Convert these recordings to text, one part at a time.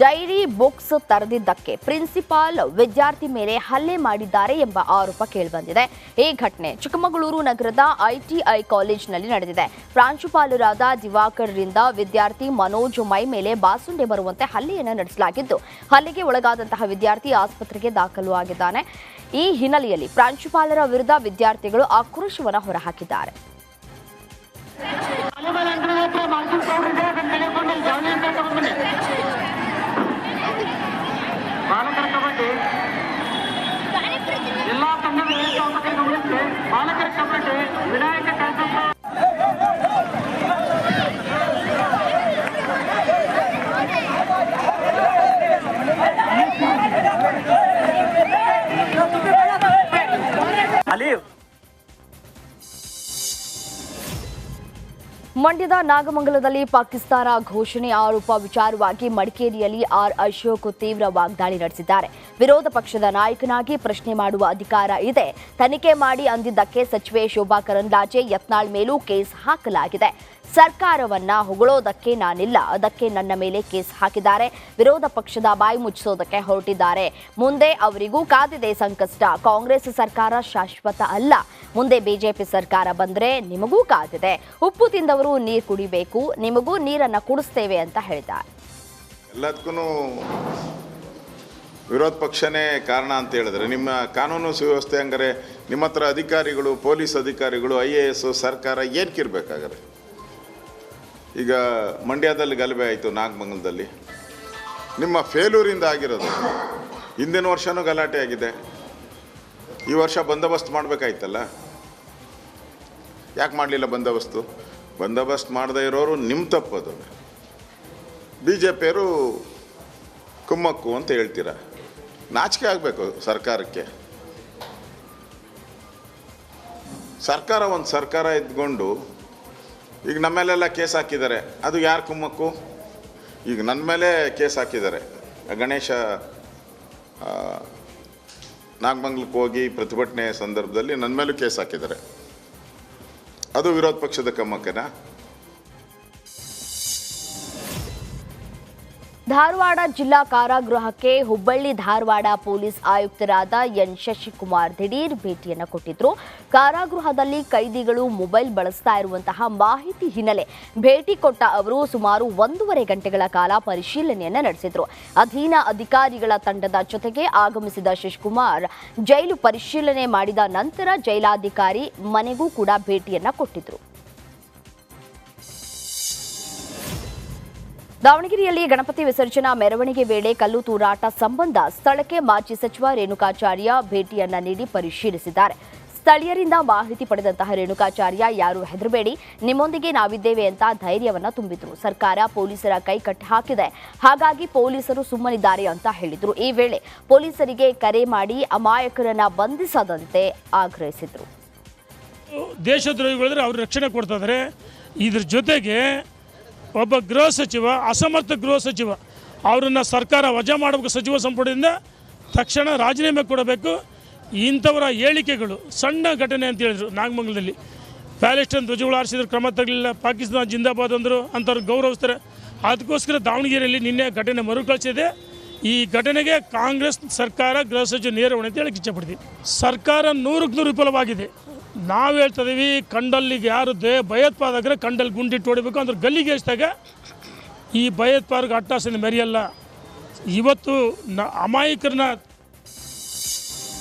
Dairy books ತರದಿದ್ದಕ್ಕೆ principal ವಿದ್ಯಾರ್ಥಿ ಮೇಲೆ ಹಲ್ಲೆ ಮಾಡಿದ್ದಾರೆ ಎಂಬ ಆರೋಪ ಕೇಳಿಬಂದಿದೆ. ಈ ಘಟನೆ ಚಿಕ್ಕಮಗಳೂರು ನಗರದ ಐಟಿಐ ಕಾಲೇಜಿನಲ್ಲಿ ನಡೆದಿದೆ. ಪ್ರಾಂಶುಪಾಲರಾದ ದಿವಾಕರ್ರಿಂದ ವಿದ್ಯಾರ್ಥಿ ಮನೋಜ್ ಮೈ ಮೇಲೆ ಬಾಸುಂಡೆ ಬರುವಂತೆ ಹಲ್ಲೆಯನ್ನು ನಡೆಸಲಾಗಿದ್ದು, ಹಲ್ಲೆಗೆ ಒಳಗಾದಂತಹ ವಿದ್ಯಾರ್ಥಿ ಆಸ್ಪತ್ರೆಗೆ ದಾಖಲು ಆಗಿದ್ದಾನೆ. ಈ ಹಿನ್ನೆಲೆಯಲ್ಲಿ ಪ್ರಾಂಶುಪಾಲರ ವಿರುದ್ಧ ವಿದ್ಯಾರ್ಥಿಗಳು ಆಕ್ರೋಶವನ್ನು ಹೊರಹಾಕಿದ್ದಾರೆ. ಬಾಲಕರ ಕಬಡ್ಡಿ ಎಲ್ಲಾ ತಂಡದ ಗಮನಿಸಿ ಬಾಲಕರ ಕಬಡ್ಡಿ ವಿನಾಯಕ ಕಳಸಪ್ಪ ಮಂಡ್ಯದ ನಾಗಮಂಗಲದಲ್ಲಿ ಪಾಕಿಸ್ತಾನ ಘೋಷಣೆ ಆರೋಪ ವಿಚಾರವಾಗಿ ಮಡಿಕೇರಿಯಲ್ಲಿ ಆರ್ ಅಶೋಕ್ ತೀವ್ರ ವಾಗ್ದಾಳಿ ನಡೆಸಿದ್ದಾರೆ. ವಿರೋಧ ಪಕ್ಷದ ನಾಯಕನಾಗಿ ಪ್ರಶ್ನೆ ಮಾಡುವ ಅಧಿಕಾರ ಇದೆ, ತನಿಖೆ ಮಾಡಿ ಅಂದಿದ್ದಕ್ಕೆ ಸಚಿವೆ ಶೋಭಾ ಕರಂದ್ಲಾಜೆ ಯತ್ನಾಳ್ ಮೇಲೂ ಕೇಸ್ ಹಾಕಲಾಗಿದೆ. ಸರ್ಕಾರವನ್ನ ಹೊಗಳೋದಕ್ಕೆ ನಾನಿಲ್ಲ, ಅದಕ್ಕೆ ನನ್ನ ಮೇಲೆ ಕೇಸ್ ಹಾಕಿದ್ದಾರೆ. ವಿರೋಧ ಪಕ್ಷದ ಬಾಯಿ ಮುಚ್ಚಿಸೋದಕ್ಕೆ ಹೊರಟಿದ್ದಾರೆ. ಮುಂದೆ ಅವರಿಗೂ ಕಾದಿದೆ ಸಂಕಷ್ಟ. ಕಾಂಗ್ರೆಸ್ ಸರ್ಕಾರ ಶಾಶ್ವತ ಅಲ್ಲ. ಮುಂದೆ ಬಿಜೆಪಿ ಸರ್ಕಾರ ಬಂದ್ರೆ ನಿಮಗೂ ಕಾದಿದೆ. ಉಪ್ಪು ತಿಂದವರು ನೀರು ಕುಡಿಬೇಕು, ನಿಮಗೂ ನೀರನ್ನ ಕುಡಿಸ್ತೇವೆ ಅಂತ ಹೇಳಿದ್ದಾರೆ. ಎಲ್ಲದಕ್ಕೂ ವಿರೋಧ ಪಕ್ಷನೇ ಕಾರಣ ಅಂತ ಹೇಳಿದ್ರೆ ನಿಮ್ಮ ಕಾನೂನು ಸುವ್ಯವಸ್ಥೆ ಹಂಗಾರೆ ನಿಮ್ಮ ಹತ್ರ ಅಧಿಕಾರಿಗಳು, ಪೊಲೀಸ್ ಅಧಿಕಾರಿಗಳು, IAS ಸರ್ಕಾರ ಏನಕ್ಕಿರ್ಬೇಕಾಗಾರೆ? ಈಗ ಮಂಡ್ಯದಲ್ಲಿ ಗಲಭೆ ಆಯಿತು, ನಾಗಮಂಗಲದಲ್ಲಿ ನಿಮ್ಮ ಫೇಲ್ಯೂರಿಂದ ಆಗಿರೋದು. ಹಿಂದಿನ ವರ್ಷವೂ ಗಲಾಟೆ ಆಗಿದೆ. ಈ ವರ್ಷ ಬಂದೋಬಸ್ತ್ ಮಾಡಬೇಕಾಯ್ತಲ್ಲ, ಯಾಕೆ ಮಾಡಲಿಲ್ಲ ಬಂದೋಬಸ್ತು? ಬಂದೋಬಸ್ತ್ ಮಾಡದೇ ಇರೋರು ನಿಮ್ಮ ತಪ್ಪದು. BJPಯವರು ಕುಮ್ಮಕ್ಕು ಅಂತ ಹೇಳ್ತೀರ. ನಾಚಿಕೆ ಆಗಬೇಕು ಸರ್ಕಾರಕ್ಕೆ. ಸರ್ಕಾರ ಒಂದು ಸರ್ಕಾರ ಇದ್ಕೊಂಡು ಈಗ ನಮ್ಮ ಮೇಲೆಲ್ಲ ಕೇಸ್ ಹಾಕಿದ್ದಾರೆ. ಅದು ಯಾರು ಕುಮ್ಮಕ್ಕು? ಈಗ ನನ್ನ ಮೇಲೆ ಕೇಸ್ ಹಾಕಿದ್ದಾರೆ. ಗಣೇಶ ನಾಗಮಂಗಲಕ್ಕೆ ಹೋಗಿ ಪ್ರತಿಭಟನೆ ಸಂದರ್ಭದಲ್ಲಿ ನನ್ನ ಮೇಲೂ ಕೇಸ್ ಹಾಕಿದ್ದಾರೆ. ಅದು ವಿರೋಧ ಪಕ್ಷದ ಕುಮ್ಮಕ್ಕೇನಾ? ಧಾರವಾಡ ಜಿಲ್ಲಾ ಕಾರಾಗೃಹಕ್ಕೆ ಹುಬ್ಬಳ್ಳಿ ಧಾರವಾಡ ಪೊಲೀಸ್ ಆಯುಕ್ತರಾದ ಎನ್ ಶಶಿಕುಮಾರ್ ದಿಢೀರ್ ಭೇಟಿಯನ್ನು ಕೊಟ್ಟಿದ್ರು. ಕಾರಾಗೃಹದಲ್ಲಿ ಕೈದಿಗಳು ಮೊಬೈಲ್ ಬಳಸ್ತಾ ಇರುವಂತಹ ಮಾಹಿತಿ ಹಿನ್ನೆಲೆ ಭೇಟಿ ಕೊಟ್ಟ ಅವರು ಸುಮಾರು 1.5 ಗಂಟೆಗಳ ಕಾಲ ಪರಿಶೀಲನೆಯನ್ನು ನಡೆಸಿದ್ರು. ಅಧೀನ ಅಧಿಕಾರಿಗಳ ತಂಡದ ಜೊತೆಗೆ ಆಗಮಿಸಿದ ಶಶಿಕುಮಾರ್ ಜೈಲು ಪರಿಶೀಲನೆ ಮಾಡಿದ ನಂತರ ಜೈಲಾಧಿಕಾರಿ ಮನೆಗೂ ಕೂಡ ಭೇಟಿಯನ್ನ ಕೊಟ್ಟಿದ್ರು. ದಾವಣಗೆರೆಯಲ್ಲಿ ಗಣಪತಿ ವಿಸರ್ಜನಾ ಮೆರವಣಿಗೆ ವೇಳೆ ಕಲ್ಲು ತೂರಾಟ ಸಂಬಂಧ ಸ್ಥಳಕ್ಕೆ ಮಾಜಿ ಸಚಿವ ರೇಣುಕಾಚಾರ್ಯ ಭೇಟಿಯನ್ನ ನೀಡಿ ಪರಿಶೀಲಿಸಿದ್ದಾರೆ. ಸ್ಥಳೀಯರಿಂದ ಮಾಹಿತಿ ಪಡೆದಂತಹ ರೇಣುಕಾಚಾರ್ಯ, ಯಾರು ಹೆದರಬೇಡಿ, ನಿಮ್ಮೊಂದಿಗೆ ನಾವಿದ್ದೇವೆ ಅಂತ ಧೈರ್ಯವನ್ನ ತುಂಬಿದ್ರು. ಸರ್ಕಾರ ಪೊಲೀಸರ ಕೈ ಕಟ್ಟಿ ಹಾಕಿದೆ, ಹಾಗಾಗಿ ಪೊಲೀಸರು ಸುಮ್ಮನಿದ್ದಾರೆ ಅಂತ ಹೇಳಿದ್ರು. ಈ ವೇಳೆ ಪೊಲೀಸರಿಗೆ ಕರೆ ಮಾಡಿ ಅಮಾಯಕರನ್ನ ಬಂಧಿಸದಂತೆ ಆಗ್ರಹಿಸಿದ್ರು. ದೇಶದ್ರೋಹಿಗಳಿದ್ರೆ ಅವ್ರ ರಕ್ಷಣೆ ಕೊಡ್ತಾ ಇದ್ದಾರೆ. ಇದ್ರ ಜೊತೆಗೆ ಒಬ್ಬ ಗೃಹ ಸಚಿವ, ಅಸಮರ್ಥ ಗೃಹ ಸಚಿವ, ಅವರನ್ನು ಸರ್ಕಾರ ವಜಾ ಮಾಡಬೇಕು. ಸಚಿವ ಸಂಪುಟದಿಂದ ತಕ್ಷಣ ರಾಜೀನಾಮೆ ಕೊಡಬೇಕು. ಇಂಥವರ ಹೇಳಿಕೆಗಳು ಸಣ್ಣ ಘಟನೆ ಅಂತ ಹೇಳಿದ್ರು. ನಾಗಮಂಗಲದಲ್ಲಿ ಪ್ಯಾಲೆಸ್ಟೈನ್ ಧ್ವಜಗಳು ಹಾರಿಸಿದ್ರು, ಕ್ರಮ ತಗಲಿಲ್ಲ. ಪಾಕಿಸ್ತಾನ ಜಿಂದಾಬಾದ್ ಅಂದರು, ಅಂಥವ್ರು ಗೌರವಿಸ್ತಾರೆ. ಅದಕ್ಕೋಸ್ಕರ ದಾವಣಗೆರೆಯಲ್ಲಿ ನಿನ್ನೆ ಘಟನೆ ಮರುಕಳಿಸಿದೆ. ಈ ಘಟನೆಗೆ ಕಾಂಗ್ರೆಸ್ ಸರ್ಕಾರ, ಗೃಹ ಸಚಿವ ನೇರ ಹೊಣೆ ಅಂತ ಹೇಳಕ್ಕೆ ಇಷ್ಟಪಡ್ತೀವಿ. ಸರ್ಕಾರ 100ಕ್ಕೆ 100 ವಿಫಲವಾಗಿದೆ. ನಾವು ಹೇಳ್ತಾ ಇದ್ದೀವಿ, ಕಂಡಲ್ಲಿಗೆ ಯಾರು ಭಯೋತ್ಪಾದಕರ ಕಂಡಲ್ಲಿ ಗುಂಡಿಟ್ಟು ಹೊಡಿಬೇಕು ಅಂದ್ರೆ ಗಲ್ಲಿಗೆ ಎಷ್ಟಾಗ ಈ ಭಯೋತ್ಪಾದಕ ಅಟ್ಟಾಸನೆ ಮೆರೆಯಲ್ಲ. ಇವತ್ತು ಅಮಾಯಕರನ್ನ.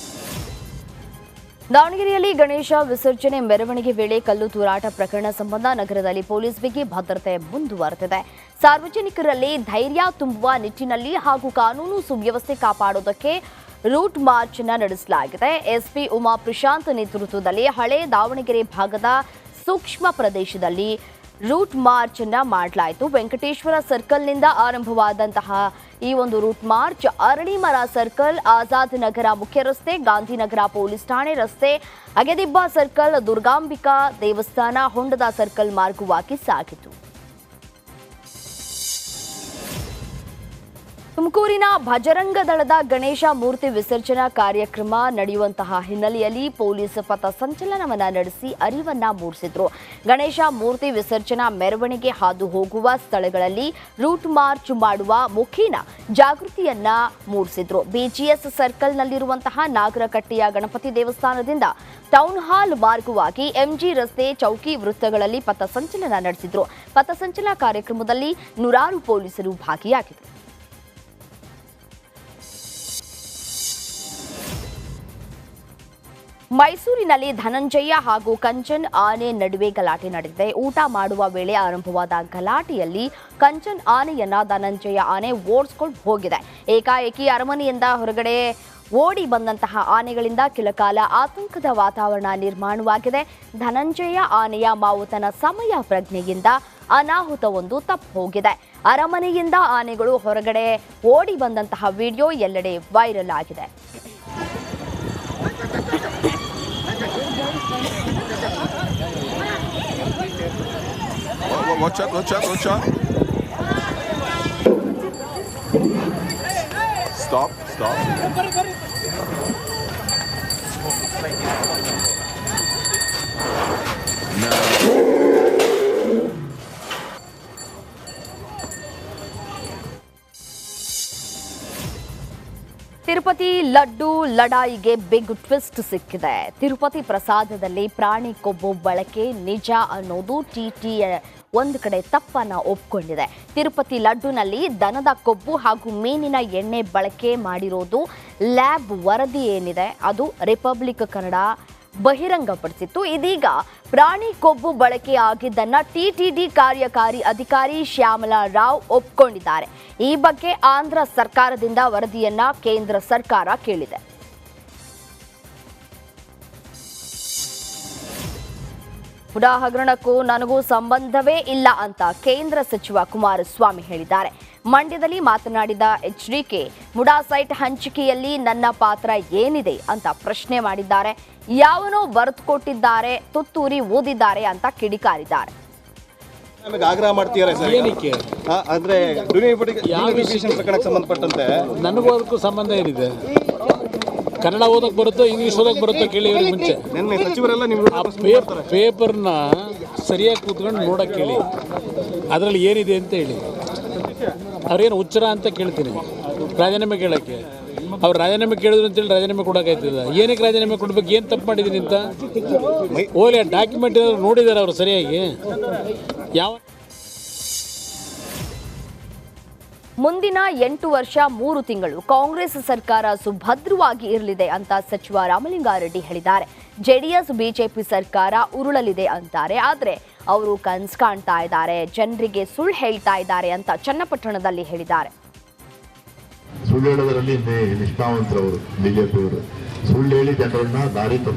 ದಾವಣಗೆರೆಯಲ್ಲಿ ಗಣೇಶ ವಿಸರ್ಜನೆ ಮೆರವಣಿಗೆ ವೇಳೆ ಕಲ್ಲು ತೂರಾಟ ಪ್ರಕರಣ ಸಂಬಂಧ ನಗರದಲ್ಲಿ ಪೊಲೀಸ್ ಬಿಗಿ ಭದ್ರತೆ ಮುಂದುವರೆದಿದೆ. ಸಾರ್ವಜನಿಕರಲ್ಲಿ ಧೈರ್ಯ ತುಂಬುವ ನಿಟ್ಟಿನಲ್ಲಿ ಹಾಗೂ ಕಾನೂನು ಸುವ್ಯವಸ್ಥೆ ಕಾಪಾಡುವುದಕ್ಕೆ ರೂಟ್ ಮಾರ್ಚ್ ನಡೆಸಲಾಗಿದೆ. ಎಸ್ಪಿ ಉಮಾ ಪ್ರಶಾಂತ್ ನೇತೃತ್ವದಲ್ಲಿ ಹಳೆ ದಾವಣಗೆರೆ ಭಾಗದ ಸೂಕ್ಷ್ಮ ಪ್ರದೇಶದಲ್ಲಿ ರೂಟ್ ಮಾರ್ಚ್ ಮಾಡಲಾಯಿತು. ವೆಂಕಟೇಶ್ವರ ಸರ್ಕಲ್ನಿಂದ ಆರಂಭವಾದಂತಹ ಈ ಒಂದು ರೂಟ್ ಮಾರ್ಚ್ ಅರಳಿಮರ ಸರ್ಕಲ್, ಆಜಾದ್ ನಗರ ಮುಖ್ಯ ರಸ್ತೆ, ಗಾಂಧಿನಗರ ಪೊಲೀಸ್ ಠಾಣೆ ರಸ್ತೆ, ಅಗೆದಿಬ್ಬ ಸರ್ಕಲ್, ದುರ್ಗಾಂಬಿಕಾ ದೇವಸ್ಥಾನ, ಹೊಂಡದ ಸರ್ಕಲ್ ಮಾರ್ಗವಾಗಿ ಸಾಗಿತು. ತುಮಕೂರಿನ ಭಜರಂಗ ದಳದ ಗಣೇಶ ಮೂರ್ತಿ ವಿಸರ್ಜನಾ ಕಾರ್ಯಕ್ರಮ ನಡೆಯುವಂತಹ ಹಿನ್ನೆಲೆಯಲ್ಲಿ ಪೊಲೀಸ್ ಪಥಸಂಚಲನವನ್ನ ನಡೆಸಿ ಅರಿವನ್ನ ಮೂಡಿಸಿದ್ರು. ಗಣೇಶ ಮೂರ್ತಿ ವಿಸರ್ಜನಾ ಮೆರವಣಿಗೆ ಹಾದು ಹೋಗುವ ಸ್ಥಳಗಳಲ್ಲಿ ರೂಟ್ ಮಾರ್ಚ್ ಮಾಡುವ ಮುಖೇನ ಜಾಗೃತಿಯನ್ನ ಮೂಡಿಸಿದ್ರು. ಬಿಜಿಎಸ್ ಸರ್ಕಲ್ನಲ್ಲಿರುವಂತಹ ನಾಗರಕಟ್ಟೆಯ ಗಣಪತಿ ದೇವಸ್ಥಾನದಿಂದ ಟೌನ್ ಹಾಲ್ ಮಾರ್ಗವಾಗಿ ಎಂಜಿ ರಸ್ತೆ, ಚೌಕಿ ವೃತ್ತಗಳಲ್ಲಿ ಪಥಸಂಚಲನ ನಡೆಸಿದ್ರು. ಪಥಸಂಚಲನ ಕಾರ್ಯಕ್ರಮದಲ್ಲಿ ನೂರಾರು ಪೊಲೀಸರು ಭಾಗಿಯಾಗಿದ್ದರು. ಮೈಸೂರಿನಲ್ಲಿ ಧನಂಜಯ ಹಾಗೂ ಕಂಚನ್ ಆನೆ ನಡುವೆ ಗಲಾಟೆ ನಡೆದಿದೆ. ಊಟ ಮಾಡುವ ವೇಳೆ ಆರಂಭವಾದ ಗಲಾಟೆಯಲ್ಲಿ ಕಂಚನ್ ಆನೆಯನ್ನ ಧನಂಜಯ ಆನೆ ಓಡಿಸಿಕೊಂಡು ಹೋಗಿದೆ. ಏಕಾಏಕಿ ಅರಮನೆಯಿಂದ ಹೊರಗಡೆ ಓಡಿ ಬಂದಂತಹ ಆನೆಗಳಿಂದ ಕೆಲಕಾಲ ಆತಂಕದ ವಾತಾವರಣ ನಿರ್ಮಾಣವಾಗಿದೆ. ಧನಂಜಯ ಆನೆಯ ಮಾವುತನ ಸಮಯ ಪ್ರಜ್ಞೆಯಿಂದ ಅನಾಹುತವೊಂದು ತಪ್ಪು ಹೋಗಿದೆ. ಅರಮನೆಯಿಂದ ಆನೆಗಳು ಹೊರಗಡೆ ಓಡಿ ಬಂದಂತಹ ವಿಡಿಯೋ ಎಲ್ಲೆಡೆ ವೈರಲ್ ಆಗಿದೆ. Watch out. Stop. Tirupati laddu ಲಡಾಯಿಗೆ ಬಿಗ್ ಟ್ವಿಸ್ಟ್ ಸಿಕ್ಕಿದೆ. ತಿರುಪತಿ ಪ್ರಸಾದದಲ್ಲಿ ಪ್ರಾಣಿ ಕೊಬ್ಬು ಬಳಕೆ ನಿಜ ಅನ್ನೋದು ಟಿಟಿ ಒಂದು ಕಡೆ ತಪ್ಪನ್ನ ಒಪ್ಕೊಂಡಿದೆ. ತಿರುಪತಿ ಲಡ್ಡುನಲ್ಲಿ ದನದ ಕೊಬ್ಬು ಹಾಗೂ ಮೀನಿನ ಎಣ್ಣೆ ಬಳಕೆ ಮಾಡಿರೋದು ಲ್ಯಾಬ್ ವರದಿ ಏನಿದೆ ಅದು ರಿಪಬ್ಲಿಕ್ ಕನ್ನಡ ಬಹಿರಂಗಪಡಿಸಿತ್ತು. ಇದೀಗ ಪ್ರಾಣಿ ಕೊಬ್ಬು ಬಳಕೆ ಆಗಿದ್ದನ್ನ ಟಿಟಿಡಿ ಕಾರ್ಯಕಾರಿ ಅಧಿಕಾರಿ ಶ್ಯಾಮಲಾ ರಾವ್ ಒಪ್ಕೊಂಡಿದ್ದಾರೆ. ಈ ಬಗ್ಗೆ ಆಂಧ್ರ ಸರ್ಕಾರದಿಂದ ವರದಿಯನ್ನ ಕೇಂದ್ರ ಸರ್ಕಾರ ಕೇಳಿದೆ. ಮುಡಾ ಹಗರಣಕ್ಕೂ ನನಗೂ ಸಂಬಂಧವೇ ಇಲ್ಲ ಅಂತ ಕೇಂದ್ರ ಸಚಿವ ಕುಮಾರಸ್ವಾಮಿ ಹೇಳಿದ್ದಾರೆ. ಮಂಡ್ಯದಲ್ಲಿ ಮಾತನಾಡಿದ ಎಚ್ಡಿಕೆ, ಮುಡಾ ಸೈಟ್ ಹಂಚಿಕೆಯಲ್ಲಿ ನನ್ನ ಪಾತ್ರ ಏನಿದೆ ಅಂತ ಪ್ರಶ್ನೆ ಮಾಡಿದ್ದಾರೆ. ಯಾವನೋ ಬರೆದುಕೊಟ್ಟಿದ್ದಾರೆ, ತುತ್ತೂರಿ ಓದಿದ್ದಾರೆ ಅಂತ ಕಿಡಿಕಾರಿದ್ದಾರೆ. ನಮಗೆ ಆಗ್ರಹ ಮಾಡ್ತೀರಾ ಸರ್? ಏನಕ್ಕೆ ಅಂದ್ರೆ ಪ್ರಕರಣಕ್ಕೆ ಸಂಬಂಧಪಟ್ಟಂತೆ ನನಗೂ ಅದಕ್ಕೂ ಸಂಬಂಧ ಏನಿದೆ? ಕನ್ನಡ ಓದಕ್ಕೆ ಬರುತ್ತೋ ಇಂಗ್ಲೀಷ್ ಓದಕ್ಕೆ ಬರುತ್ತೋ ಕೇಳಿ ಇವ್ರಿಗೆ ಮುಂಚೆ. ನನ್ನ ಸಚಿವರೆಲ್ಲ ನೀವು ಆ ಪೇಪರ್ನ ಸರಿಯಾಗಿ ಕೂತ್ಕೊಂಡು ನೋಡಕ್ಕೆ ಹೇಳಿ, ಅದರಲ್ಲಿ ಏನಿದೆ ಅಂತ ಹೇಳಿ. ಅವ್ರೇನು ಹುಚ್ಚರ ಅಂತ ಕೇಳ್ತೀನಿ ರಾಜೀನಾಮೆ ಕೇಳೋಕ್ಕೆ. ಅವ್ರು ರಾಜೀನಾಮೆ ಕೇಳಿದ್ರು ಅಂತೇಳಿ ರಾಜೀನಾಮೆ ಕೊಡೋಕ್ಕಾಯ್ತದ? ಏನಕ್ಕೆ ರಾಜೀನಾಮೆ ಕೊಡ್ಬೇಕು? ಏನು ತಪ್ಪು ಮಾಡಿದ್ದೀನಿ ಅಂತ ಓಲಿ ಡಾಕ್ಯುಮೆಂಟ್ ನೋಡಿದ್ದಾರೆ ಅವರು ಸರಿಯಾಗಿ. ಯಾವ ಮುಂದಿನ 8 ವರ್ಷ 3 ತಿಂಗಳು ಕಾಂಗ್ರೆಸ್ ಸರ್ಕಾರ ಸುಭದ್ರವಾಗಿ ಇರಲಿದೆ ಅಂತ ಸಚಿವ ರಾಮಲಿಂಗಾರೆಡ್ಡಿ ಹೇಳಿದ್ದಾರೆ. ಜೆಡಿಎಸ್ ಬಿಜೆಪಿ ಸರ್ಕಾರ ಉರುಳಲಿದೆ ಅಂತಾರೆ. ಆದರೆ ಅವರು ಕನಸು ಕಾಣ್ತಾ ಇದ್ದಾರೆ, ಜನರಿಗೆ ಸುಳ್ಳು ಹೇಳ್ತಾ ಇದ್ದಾರೆ ಅಂತ ಚನ್ನಪಟ್ಟಣದಲ್ಲಿ ಹೇಳಿದ್ದಾರೆ. ಸುಳ್ಳು ಹೇಳೋದರಲ್ಲಿ ನಿಷ್ಠಾವಂತರವರು ಬಿಜೆಪಿಯವರು ಸುಳ್ಳು ಹೇಳಿ ಜನರನ್ನ ದಾರಿ